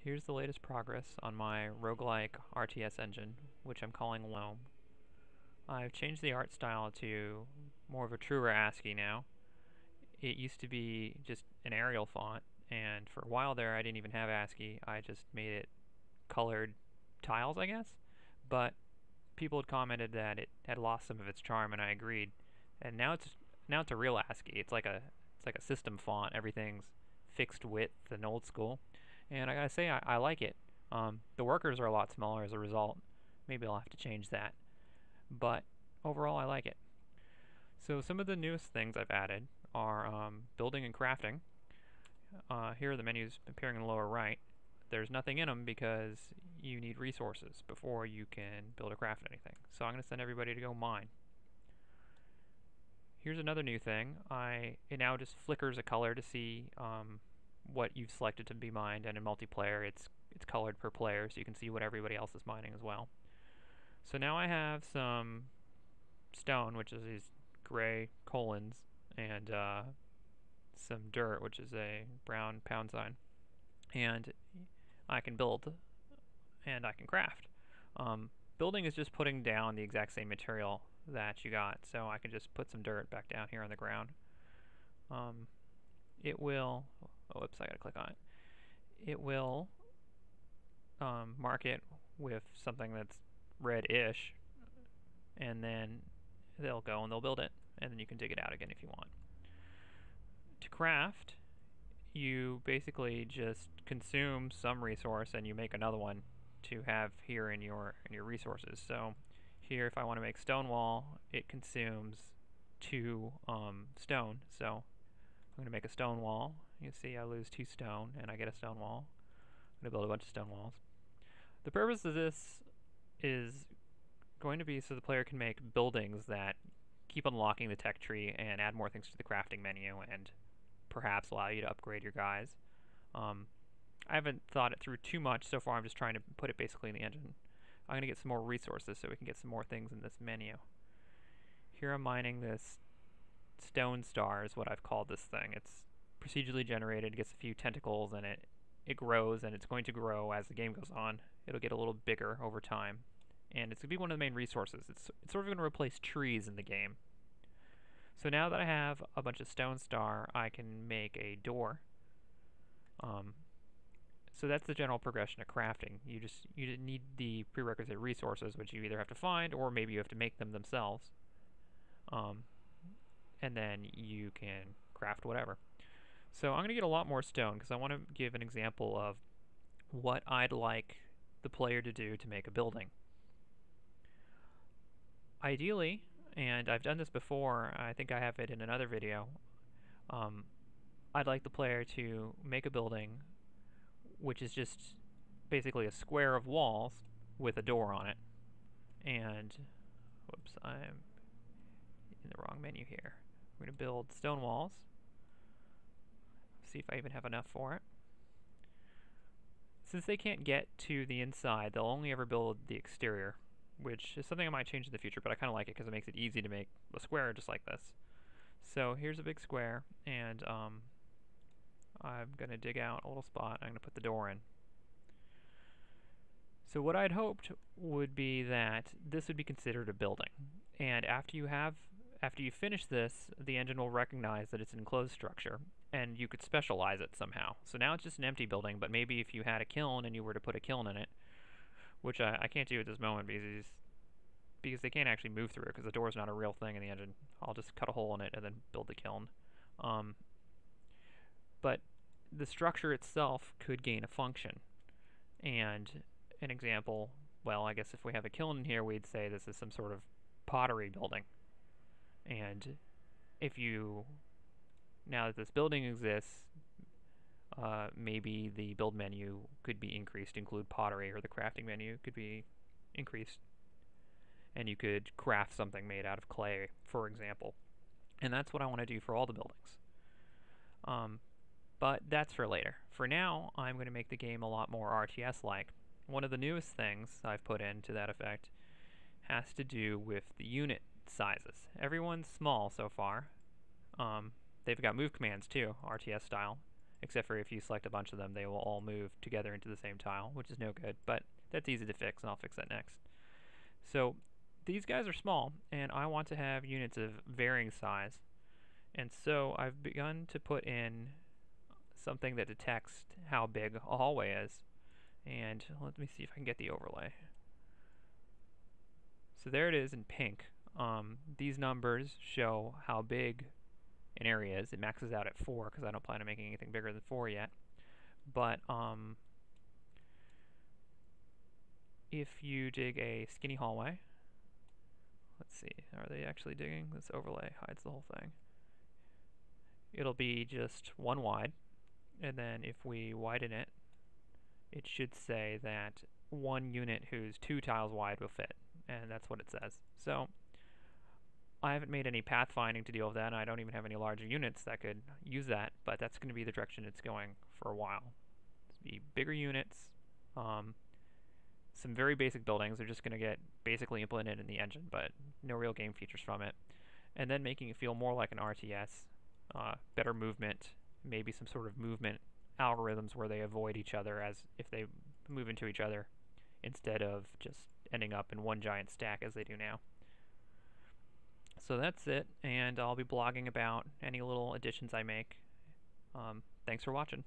Here's the latest progress on my Roguelike RTS engine, which I'm calling Loam. I've changed the art style to more of a truer ASCII now. It used to be just an Arial font, and for a while there I didn't even have ASCII. I just made it colored tiles, I guess. But people had commented that it had lost some of its charm, and I agreed. And now it's a real ASCII. It's like a system font. Everything's fixed width and old school. And I gotta say, I like it. The workers are a lot smaller as a result. Maybe I'll have to change that. But overall, I like it. So some of the newest things I've added are building and crafting. Here are the menus appearing in the lower right. There's nothing in them because you need resources before you can build or craft anything. So I'm going to send everybody to go mine. Here's another new thing. It now just flickers a color to see what you've selected to be mined, and in multiplayer it's colored per player, so you can see what everybody else is mining as well. So now I have some stone, which is these gray colons, and some dirt, which is a brown pound sign, and I can build and I can craft. Building is just putting down the exact same material that you got, so I can just put some dirt back down here on the ground. It will, oh whoops, I gotta click on it. It will mark it with something that's red-ish, and then they'll go and they'll build it, and then you can dig it out again if you want. To craft, you basically just consume some resource and you make another one to have here in your resources. So here, if I want to make stone wall, it consumes 2 stone. So I'm going to make a stone wall. You see I lose 2 stone and I get a stone wall. I'm going to build a bunch of stone walls. The purpose of this is going to be so the player can make buildings that keep unlocking the tech tree and add more things to the crafting menu and perhaps allow you to upgrade your guys. I haven't thought it through too much so far. I'm just trying to put it basically in the engine. I'm going to get some more resources so we can get some more things in this menu. Here I'm mining this stone star is what I've called this thing. It's procedurally generated, gets a few tentacles, and it grows, and it's going to grow as the game goes on. It'll get a little bigger over time, and it's going to be one of the main resources. It's sort of going to replace trees in the game. So now that I have a bunch of stone star, I can make a door. So that's the general progression of crafting. You need the prerequisite resources, which you either have to find or maybe you have to make them themselves. And then you can craft whatever. So I'm going to get a lot more stone because I want to give an example of what I'd like the player to do to make a building. Ideally, and I've done this before, I think I have it in another video, I'd like the player to make a building which is just basically a square of walls with a door on it. And, whoops, I'm in the wrong menu here. We're going to build stone walls. See if I even have enough for it. Since they can't get to the inside, they'll only ever build the exterior, which is something I might change in the future, but I kind of like it because it makes it easy to make a square just like this. So here's a big square, and I'm going to dig out a little spot. I'm going to put the door in. So what I'd hoped would be that this would be considered a building, and after you finish this, the engine will recognize that it's an enclosed structure, and you could specialize it somehow. So now it's just an empty building, but maybe if you had a kiln and you were to put a kiln in it, which I can't do at this moment because they can't actually move through it because the door is not a real thing in the engine. I'll just cut a hole in it and then build the kiln. But the structure itself could gain a function. And an example, well, I guess if we have a kiln in here, we'd say this is some sort of pottery building. And now that this building exists, maybe the build menu could be increased to include pottery, or the crafting menu could be increased, and you could craft something made out of clay, for example. And that's what I want to do for all the buildings. But that's for later. For now, I'm going to make the game a lot more RTS-like. One of the newest things I've put in to that effect has to do with the unit sizes. Everyone's small so far. They've got move commands too, RTS style. except for if you select a bunch of them, they will all move together into the same tile, which is no good, but that's easy to fix, and I'll fix that next. So these guys are small, and I want to have units of varying size, and so I've begun to put in something that detects how big a hallway is, and let me see if I can get the overlay. So there it is in pink. These numbers show how big an area is. It maxes out at 4 because I don't plan on making anything bigger than 4 yet. But if you dig a skinny hallway, let's see, are they actually digging? This overlay hides the whole thing. It'll be just 1 wide, and then if we widen it, it should say that 1 unit who's 2 tiles wide will fit, and that's what it says. So I haven't made any pathfinding to deal with that, and I don't even have any larger units that could use that, but that's going to be the direction it's going for a while. It's be bigger units, some very basic buildings are just going to get basically implemented in the engine, but no real game features from it. And then making it feel more like an RTS, better movement, maybe some sort of movement algorithms where they avoid each other as if they move into each other, instead of just ending up in one giant stack as they do now. So that's it, and I'll be blogging about any little additions I make. Thanks for watching.